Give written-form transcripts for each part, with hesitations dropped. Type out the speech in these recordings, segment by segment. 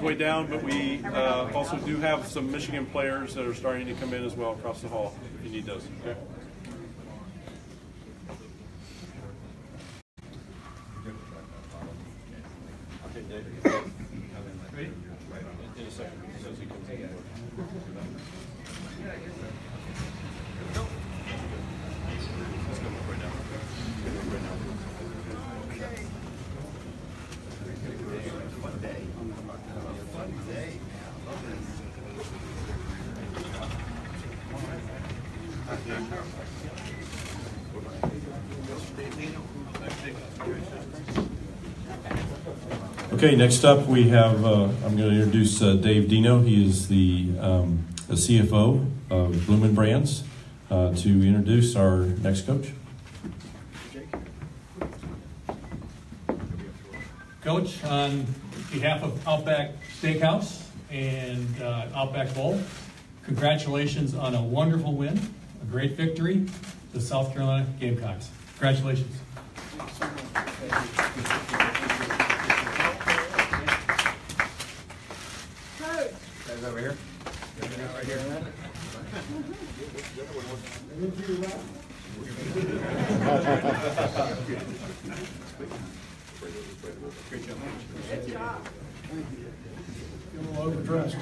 Way down, but we also do have some Michigan players that are starting to come in as well across the hall if you need those. Okay. Ready? In a second. As he comes in. Let's go right now. Fun day. Fun day. I love this. Okay, next up we have, I'm going to introduce Dave Dino. He is the CFO of Bloomin' Brands to introduce our next coach. Coach, on behalf of Outback Steakhouse and Outback Bowl, congratulations on a wonderful win, a great victory, the South Carolina Gamecocks. Congratulations. Guys over here. Right here. Great job. A little overdressed.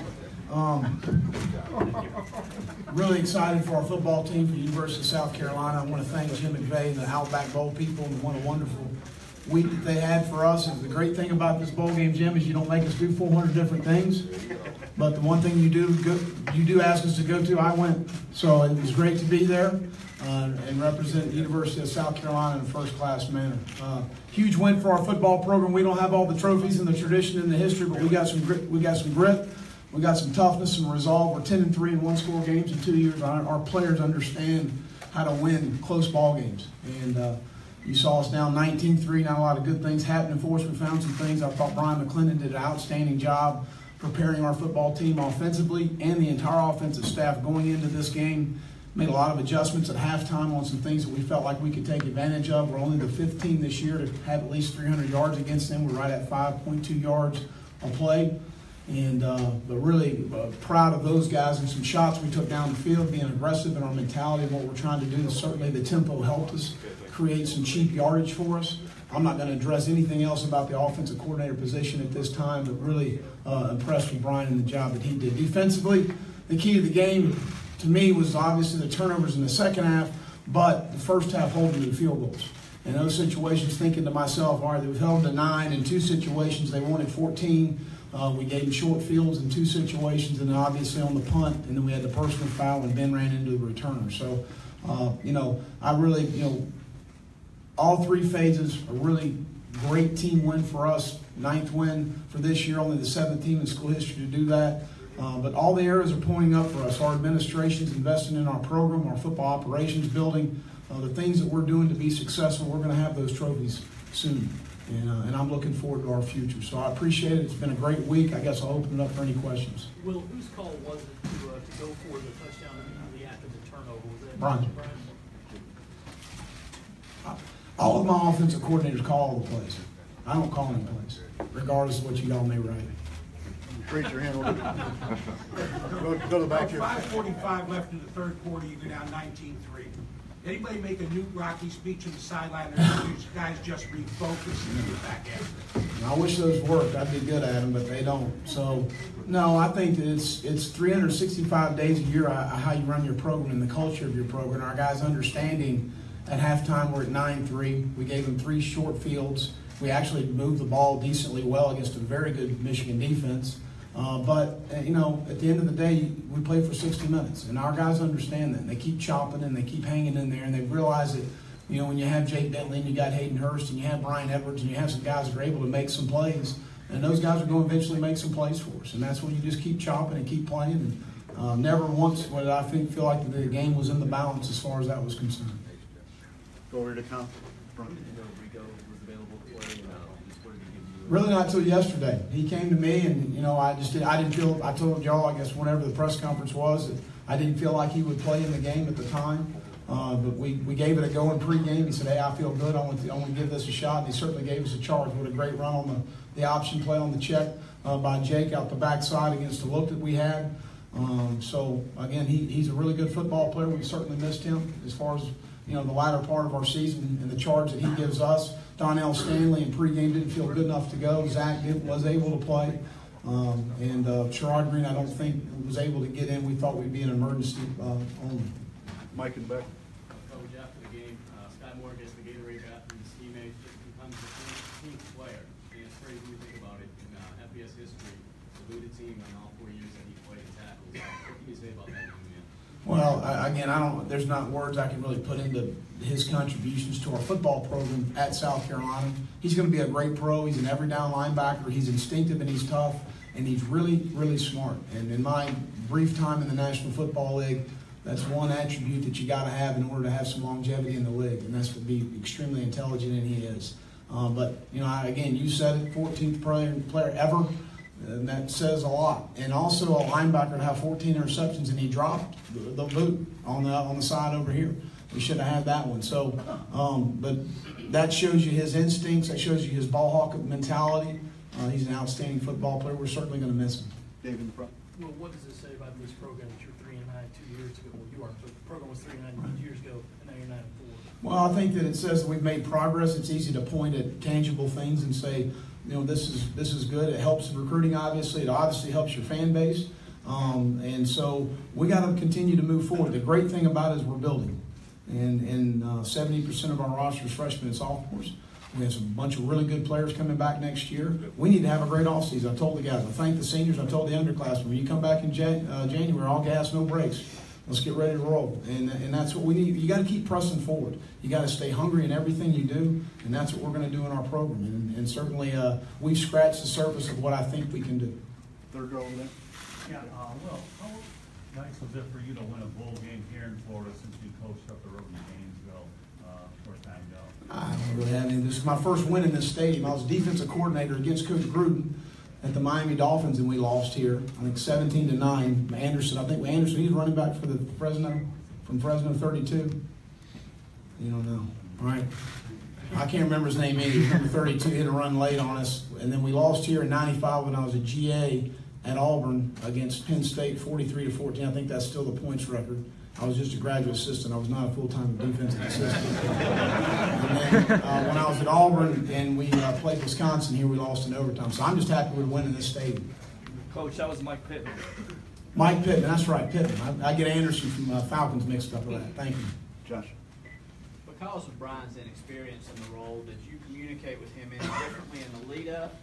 Really excited for our football team for the University of South Carolina. I want to thank Jim McVay and the Outback Bowl people and what a wonderful week that they had for us. And the great thing about this bowl game, Jim, is you don't make us do 400 different things. But the one thing you do ask us to go to, I went. So it was great to be there and represent the University of South Carolina in a first-class manner. Huge win for our football program. We don't have all the trophies and the tradition and the history, but we got some grit. We got some toughness and resolve. We're 10-3 in one-score games in 2 years. Our players understand how to win close ball games. And you saw us down 19-3. Not a lot of good things happening for us. We found some things. I thought Brian McClendon did an outstanding job preparing our football team offensively and the entire offensive staff going into this game. Made a lot of adjustments at halftime on some things that we felt like we could take advantage of. We're only the 5th team this year to have at least 300 yards against them. We're right at 5.2 yards a play. And but really proud of those guys and some shots we took down the field, being aggressive in our mentality of what we're trying to do. Certainly the tempo helped us create some cheap yardage for us. I'm not going to address anything else about the offensive coordinator position at this time, but really impressed with Brian and the job that he did. Defensively, the key to the game to me was obviously the turnovers in the second half, but the first half holding to the field goals. In those situations, thinking to myself, all right, they've held to 9 in 2 situations. They wanted 14. We gave them short fields in 2 situations, and then obviously on the punt, and then we had the personal foul when Ben ran into the returner. So, I really, all 3 phases, a really great team win for us, 9th win for this year, only the 7th team in school history to do that. But all the areas are pointing up for us. Our administration's investing in our program, our football operations building, the things that we're doing to be successful. We're going to have those trophies soon. And I'm looking forward to our future. So I appreciate it. It's been a great week. I guess I'll open it up for any questions. Will, whose call was it to go for the touchdown immediately after the turnover? Was that Brian. All of my offensive coordinators call all the plays. I don't call any plays, regardless of what you all may write. Raise your hand. Go to the back here. 5:45 left in the third quarter. You go down 19-3. Anybody make a Newt Rocky speech on the sideline? These guys just refocus and get back at it. I wish those worked. I'd be good at them, but they don't. So, no, I think that it's 365 days a year how you run your program and the culture of your program. Our guys understanding at halftime we're at 9-3. We gave them 3 short fields. We actually moved the ball decently well against a very good Michigan defense. But at the end of the day, we play for 60 minutes, and our guys understand that. And they keep chopping and they keep hanging in there, and they realize that, when you have Jake Bentley and you got Hayden Hurst and you have Brian Edwards and you have some guys that are able to make some plays, and those guys are going to eventually make some plays for us. And that's when you just keep chopping and keep playing. And never once would I feel like the game was in the balance as far as that was concerned. Go over to Comp. Really not until yesterday. He came to me and, I told y'all, I guess whenever the press conference was, that I didn't feel like he would play in the game at the time. But we gave it a go in pregame. He said, hey, I feel good. I want to give this a shot. And he certainly gave us a charge. What a great run on the option play on the check. by Jake out the backside against the look that we had. So again, he's a really good football player. We certainly missed him as far as the latter part of our season and the charge that he gives us. Donnell Stanley in pregame didn't feel good enough to go. Zach was able to play. And Sherrod Green, I don't think, was able to get in. We thought we'd be an emergency only. Mike in the back. Coach, after the game, Sky Moore gets the Gatorade bathroom. His teammate just becomes the 15th player. And it's crazy when you think about it. In FBS history, the looted team on all 4 years that he played tackles. What can you say about that young man? Well, again, there's not words I can really put into his contributions to our football program at South Carolina. He's going to be a great pro. He's an every down linebacker. He's instinctive and he's tough, and he's really, really smart. And in my brief time in the National Football League, that's one attribute that you got to have in order to have some longevity in the league, and that's to be extremely intelligent, and he is. But again, you said it, 14th player ever. And that says a lot. And also a linebacker to have 14 interceptions, and he dropped the boot on the side over here. We should have had that one. So, but that shows you his instincts. That shows you his ball hawk mentality. He's an outstanding football player. We're certainly going to miss him. Dave in the front. Well, what does it say about this program that you're 3-9 2 years ago? Well, you are, but the program was 3-9 years ago, and now you're 9-4. Well, I think that it says that we've made progress. It's easy to point at tangible things and say, this is good. It helps in recruiting, obviously. It obviously helps your fan base. And so we got to continue to move forward. The great thing about it is we're building. And 70% of our roster is freshmen and sophomores. We have a bunch of really good players coming back next year. We need to have a great offseason. I told the guys, I thank the seniors, I told the underclassmen, when you come back in January, all gas, no brakes. Let's get ready to roll. And that's what we need. You got to keep pressing forward. You got to stay hungry in everything you do, and that's what we're going to do in our program. And certainly we've scratched the surface of what I think we can do. Third row over there. Yeah, well, how nice was it for you to win a bowl game here in Florida since you coached up the road in Gainesville, first time go? I don't really have any. This is my first win in this stadium. I was defensive coordinator against Coach Gruden at the Miami Dolphins, and we lost here. I think 17-9. Anderson, he's running back for the from Fresno 32. You don't know, right? I can't remember his name either. Number 32 hit a run late on us, and then we lost here in '95 when I was a GA at Auburn against Penn State, 43-14. I think that's still the points record. I was just a graduate assistant. I was not a full-time defensive assistant. And then when I was at Auburn and we played Wisconsin here, we lost in overtime. So I'm just happy we're winning this stadium. Coach, that was Mike Pittman. Mike Pittman, that's right, Pittman. I get Anderson from Falcons mixed up with that. Thank you. Josh. Because of Brian's inexperience in the role, did you communicate with him any differently in the lead-up?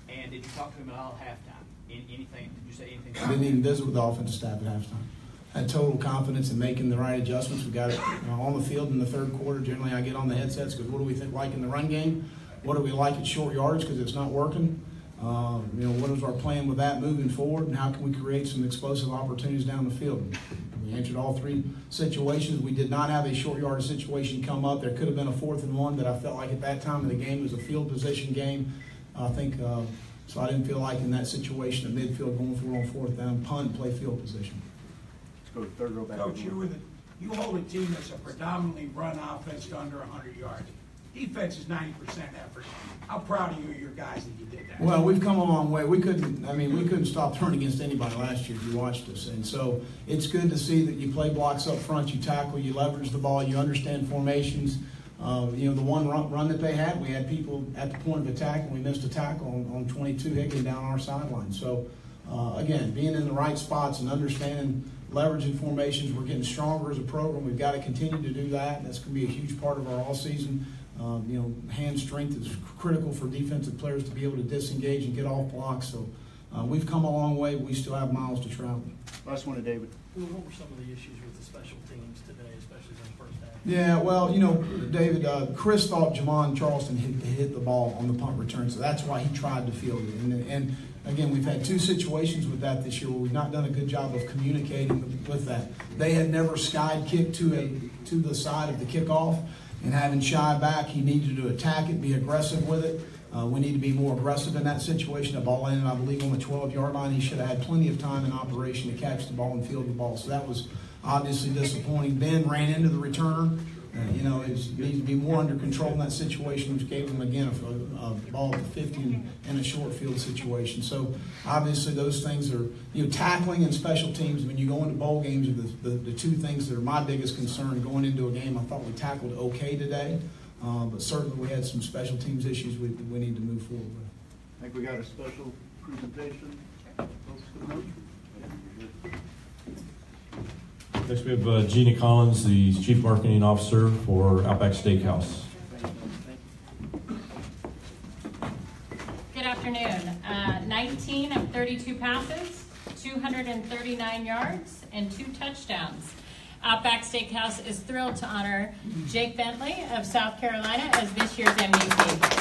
And did you talk to him at all at halftime? Anything? Did you say anything? I didn't even visit with the offensive staff at halftime. Had total confidence in making the right adjustments. We got it on the field in the third quarter. Generally, I get on the headsets because what do we think like in the run game? What do we like at short yardage because it's not working? What is our plan with that moving forward, and how can we create some explosive opportunities down the field? We answered all three situations. We did not have a short yardage situation come up. There could have been a 4th and 1 that I felt like at that time in the game was a field position game. I think so. I didn't feel like in that situation at midfield going for on 4th down, punt, play field position. Let's go to third row back. Coach, you hold a team that's a predominantly run offense to under 100 yards. Defense is 90% effort. How proud are you of your guys that you did that? Well, we've come a long way. We couldn't stop turning against anybody last year if you watched us. And so it's good to see that you play blocks up front, you tackle, you leverage the ball, you understand formations. The one run that they had, we had people at the point of attack, and we missed a tackle on 22 Higgins down our sideline. So, again, being in the right spots and understanding leveraging formations, we're getting stronger as a program. We've got to continue to do that. That's going to be a huge part of our all-season. Hand strength is critical for defensive players to be able to disengage and get off blocks. So we've come a long way. We still have miles to travel. Last one to David. Well, what were some of the issues with the special teams today, especially in the first half? Yeah, well, David, Chris thought Javon Charleston hit the ball on the punt return, so that's why he tried to field it. And again, we've had 2 situations with that this year where we've not done a good job of communicating with that. They had never skied kicked to the side of the kickoff, and having shy back, he needed to attack it, be aggressive with it. We need to be more aggressive in that situation. The ball landed, I believe, on the 12-yard line. He should have had plenty of time in operation to catch the ball and field the ball. So that was obviously disappointing. Ben ran into the returner You know, it needs to be more under control in that situation, which gave them, again, a ball to 50 in a short field situation. So, obviously, those things are, you know, tackling and special teams. When you go into bowl games, are the two things that are my biggest concern going into a game. I thought we tackled okay today, but certainly we had some special teams issues we need to move forward with. I think we got a special presentation. Folks to the coach. Next, we have Gina Collins, the Chief Marketing Officer for Outback Steakhouse. Good afternoon. 19 of 32 passes, 239 yards, and 2 touchdowns. Outback Steakhouse is thrilled to honor Jake Bentley of South Carolina as this year's MVP.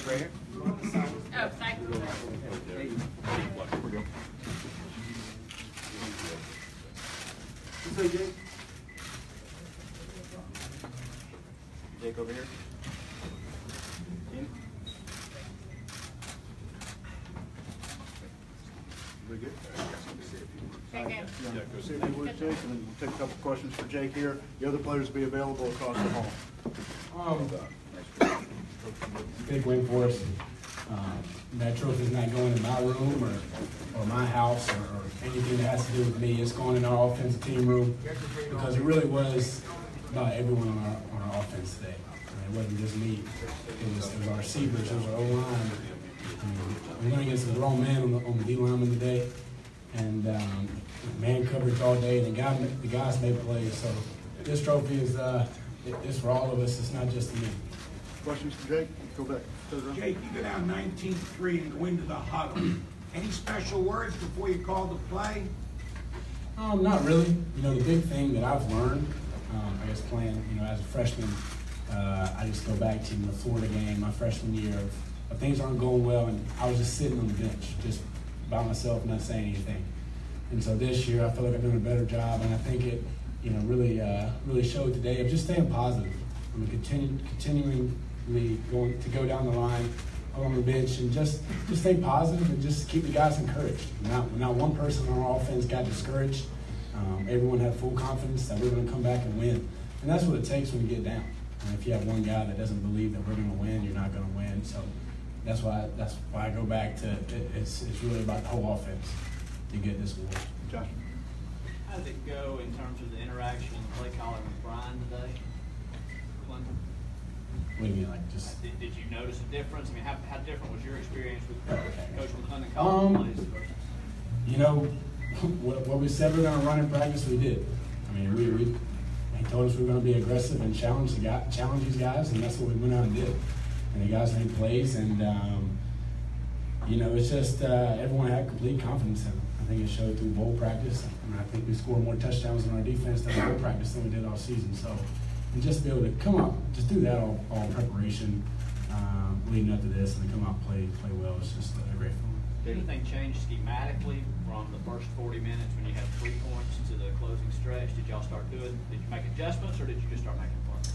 Right here. Oh, side. Say Jake. Jake over here. In. We good? Very good. Yeah, go see if you would, Jake, and then we'll take a couple questions for Jake here. The other players will be available across the hall. Big win for us. That trophy's not going in my room or my house or anything that has to do with me. It's going in our offensive team room because it really was about everyone on our offense today. It wasn't just me. It was our receivers. It was our O-line. We went against a grown man on the D-lineman today, and man coverage all day. And the guys made plays. So this trophy is it's for all of us. It's not just me. Questions for Jake? Go back. Jake, you go down 19-3 and go into the huddle. Any special words before you call the play? Not really. You know, the big thing that I've learned, I guess playing, you know, as a freshman, I just go back to the Florida game, my freshman year, of things aren't going well, and I was just sitting on the bench, just by myself, not saying anything. And so this year, I feel like I've done a better job, and I think it, you know, really showed today of just staying positive. I mean, continuing going to go down the line on the bench and just stay positive and just keep the guys encouraged. Not one person on our offense got discouraged. Everyone had full confidence that we're going to come back and win. And that's what it takes when you get down. And if you have one guy that doesn't believe that we're going to win, you're not going to win. So that's why I go back to it's really about the whole offense to get this award. Josh. How did it go in terms of the interaction and the play calling with Brian today? Clinton? What do you mean, like just? Did you notice a difference? I mean, how different was your experience with Coach McClendon calling plays? You know, what we said we were going to run in practice, we did. I mean, he told us we were going to be aggressive and challenge these guys, and that's what we went out and did. And the guys made plays, and you know, it's just everyone had complete confidence in them. I think it showed through bowl practice, and I think we scored more touchdowns in our defense than bowl practice than we did all season. So, and just be able to come out, just do that all in preparation, leading up to this, and to come out and play well. It's just a great feeling. Did anything change schematically from the first 40 minutes when you had 3 points to the closing stretch? Did y'all start did you make adjustments, or did you just start making plays?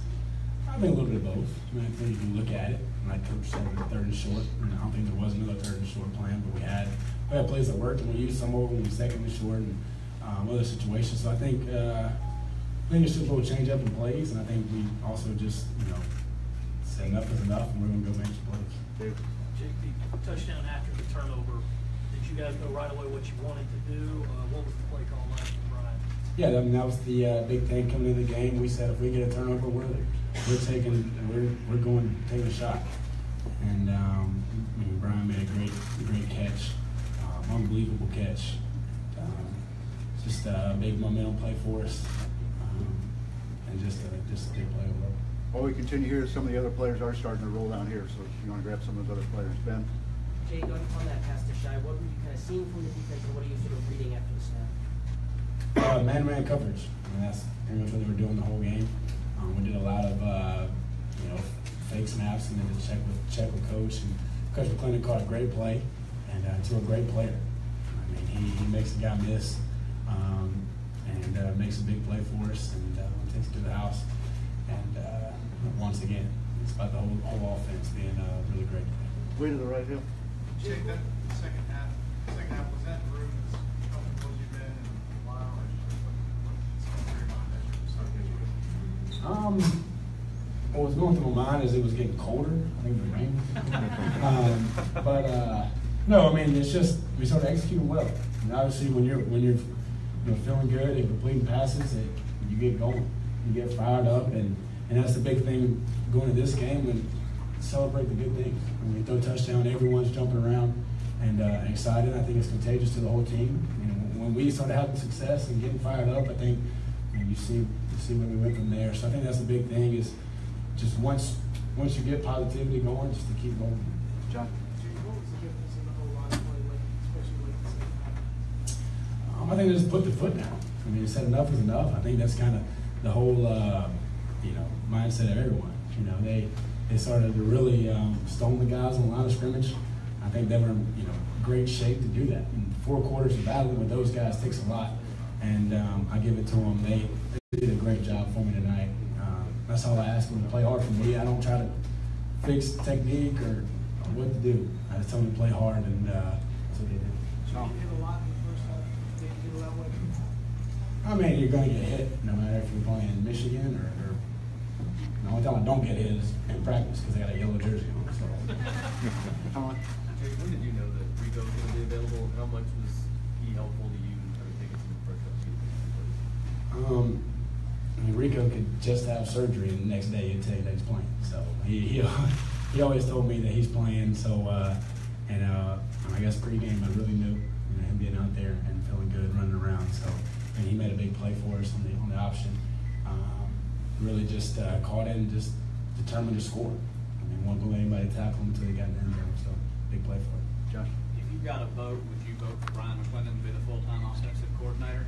I think a little bit of both. I mean, I think you can look at it, like Coach said, the third and short. I don't think there was another third and short plan, but we had plays that worked, and we used some of them in second and short and other situations. So I think it's just a little change up in plays, and I think we also just, you know, said enough is enough, and we're going to go make some plays. Jake, the touchdown after the turnover, did you guys know right away what you wanted to do? What was the play call like from Brian? Yeah, I mean, that was the big thing coming into the game. We said if we get a turnover, we're going to take a shot. And I mean, Brian made a great catch, unbelievable catch. Just a big momentum play for us, and just a big play overall. While we continue here, some of the other players are starting to roll down here, so if you want to grab some of those other players. Ben? Jake, on that pass to Shy, what were you kind of seeing from the defense, and what are you sort of reading after the snap? Man-to-man coverage. I mean, that's pretty much what they were doing the whole game. We did a lot of fake snaps and then just check with Coach. And Coach McClendon caught a great play and to a great player. I mean, he makes the guy miss and makes a big play for us and takes it to the house. And once again, it's about the whole offense being really great. Way to the right hill. Jake, that second half was that room as comfortable as you've been in a while? What was going through my mind is it was getting colder. I think the rain. No, I mean it's just we started executing well. And obviously, when you're feeling good and completing passes, you get going, you get fired up, and that's the big thing going to this game and celebrate the good things. When we throw a touchdown, everyone's jumping around and excited. I think it's contagious to the whole team. When we started having success and getting fired up, I think you see where we went from there. So I think that's the big thing is just once you get positivity going, just to keep going. John. What was the difference in the whole line play, especially late in the second half? I think they just put the foot down. I mean, they said enough is enough. I think that's kind of the whole mindset of everyone. They started to really stone the guys on the line of scrimmage. I think they were in great shape to do that. And 4 quarters of battling with those guys takes a lot. And I give it to them. They did a great job for me tonight. That's all I ask them, to play hard for me. I don't try to fix technique or what to do. I just tell them to play hard, and that's what they did. So you hit a lot in the first half. Did you do that way? I mean, you're going to get hit no matter if you're playing in Michigan or the only time I don't get hit is in practice because I got a yellow jersey on. So. Jake, when did you know that Rico was going to be available? How much was he helpful to you kind of taking some of the first season? Rico could just have surgery, and the next day he'd tell you that he's playing. So he always told me that he's playing. So I guess pregame I really knew him being out there and feeling good, running around. So and he made a big play for us on the option. Really just caught it and just determined to score. I mean, won't let anybody tackle him until he got in the end zone. So big play for it. Josh. If you got a vote, would you vote for Brian McClendon to be the full-time offensive coordinator?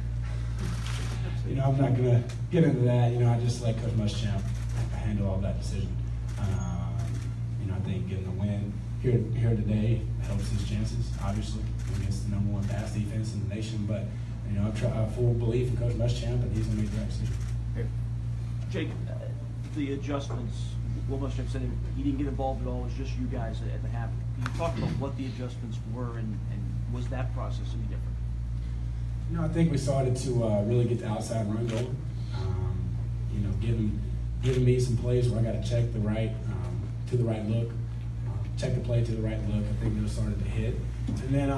I'm not going to get into that. I just let Coach Muschamp handle all that decision. I think getting a win here today helps his chances, obviously, against the #1 pass defense in the nation. But, I have full belief in Coach Muschamp, and he's going to make the right decision. Jake, the adjustments, Will Muschamp said he didn't get involved at all. It was just you guys at the half. Can you talk about what the adjustments were, and was that process any different? I think we started to really get the outside run going. Giving me some plays where I got to check the right to the right look, check the play to the right look. I think those started to hit, and then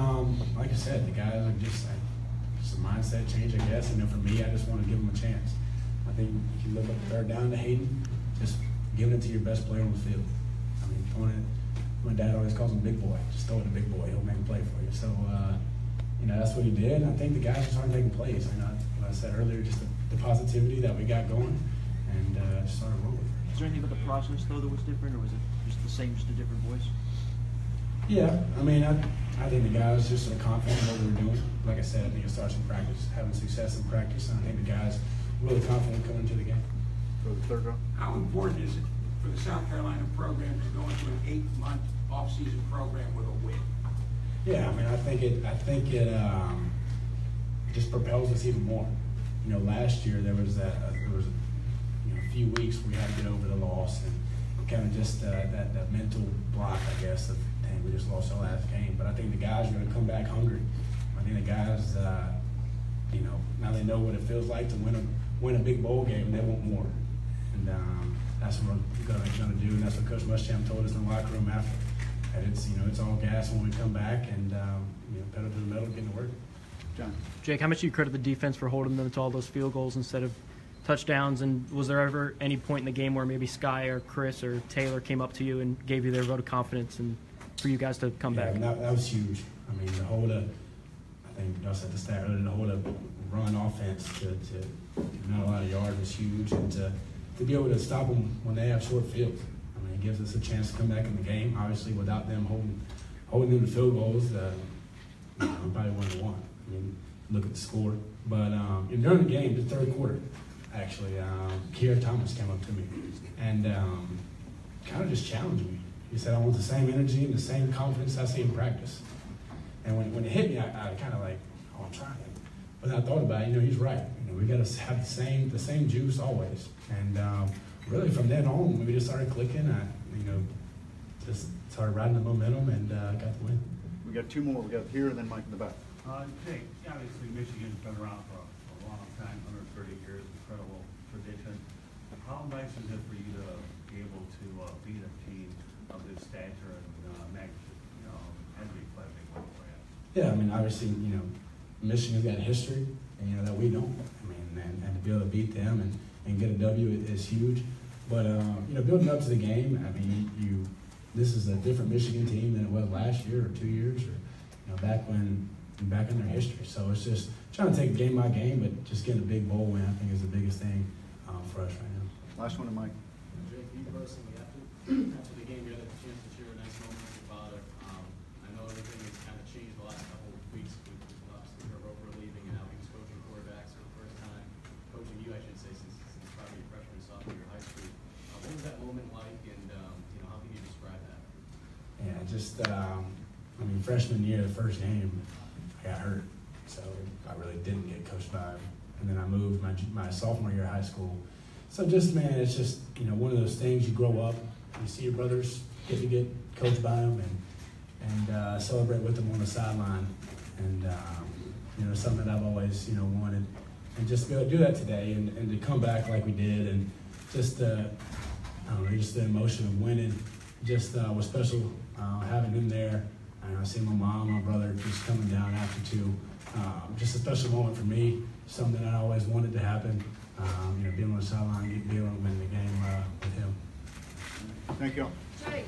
like I said, the guys are just a mindset change, I guess. For me, I just want to give them a chance. I think if you look at the third down to Hayden, just giving it to your best player on the field. I mean, throwing it. My dad always calls him Big Boy. Just throw it to Big Boy. He'll make a play for you. So. That's what he did, and I think the guys just started making plays. Like I said earlier, just the positivity that we got going, and just started rolling. Is there anything about the process, though, that was different, or was it just the same, just a different voice? Yeah, I think the guys just are confident in what we were doing. Like I said, I think it starts in practice, having success in practice, and I think the guys are really confident coming into the game. For the third row. How important is it for the South Carolina program to go into an 8-month off-season program with a win? Yeah, I think it just propels us even more. Last year there was a few weeks where we had to get over the loss and kind of just that mental block, I guess, of dang, we just lost our last game. But I think the guys are going to come back hungry. I think the guys, now they know what it feels like to win a big bowl game. They want more, and that's what we're going to do. And that's what Coach Muschamp told us in the locker room after. It's all gas when we come back, and pedal to the metal, getting to work. John. Jake, how much do you credit the defense for holding them to all those field goals instead of touchdowns? And was there ever any point in the game where maybe Sky or Chris or Taylor came up to you and gave you their vote of confidence and for you guys to come back? That was huge. The whole I think I said the stat earlier, the whole run offense to not a lot of yards was huge, and to be able to stop them when they have short fields. It gives us a chance to come back in the game. Obviously, without them holding them to field goals, we probably wouldn't have won. Look at the score. But during the game, the third quarter, actually, Kiera Thomas came up to me and kind of just challenged me. He said, I want the same energy and the same confidence I see in practice. And when it hit me, I kind of like, I'm trying it. But then I thought about it, he's right. We got to have the same juice always. And really from then on, we just started clicking. Just started riding the momentum and got the win. We got two more. We got here and then Mike in the back. Jake, obviously Michigan's been around for a long time, 130 years, incredible tradition. How nice is it for you to be able to beat a team of this stature and magnitude? Had to be quite a big win for you. Yeah, I mean, obviously, Michigan's got history, and that we don't. I mean, and to be able to beat them and get a W is huge. But building up to the game, I mean, this is a different Michigan team than it was last year or 2 years or back in their history. So it's just trying to take it game by game, but just getting a big bowl win, I think, is the biggest thing for us right now. Last one to Mike. Jake, you personally, after the game, you had a chance to share a nice moment with your father. I know everything has kind of changed the last couple of weeks with Roper leaving, and now he was coaching quarterbacks for the first time. Coaching you, I should say, since probably your freshman, sophomore year of high school. What was that moment like, and how can you describe that? Yeah, just freshman year, the first game, I got hurt, so I really didn't get coached by him. And then I moved my sophomore year of high school. So just, man, it's just, one of those things. You grow up, you see your brothers get coached by them and celebrate with them on the sideline. And, something that I've always, wanted. And just to be able to do that today and to come back like we did and just, just the emotion of winning just was special having him there. I see my mom, my brother just coming down after two. Just a special moment for me, something that I always wanted to happen. Being on the sideline, being able to win the game with him. Thank you. Jake.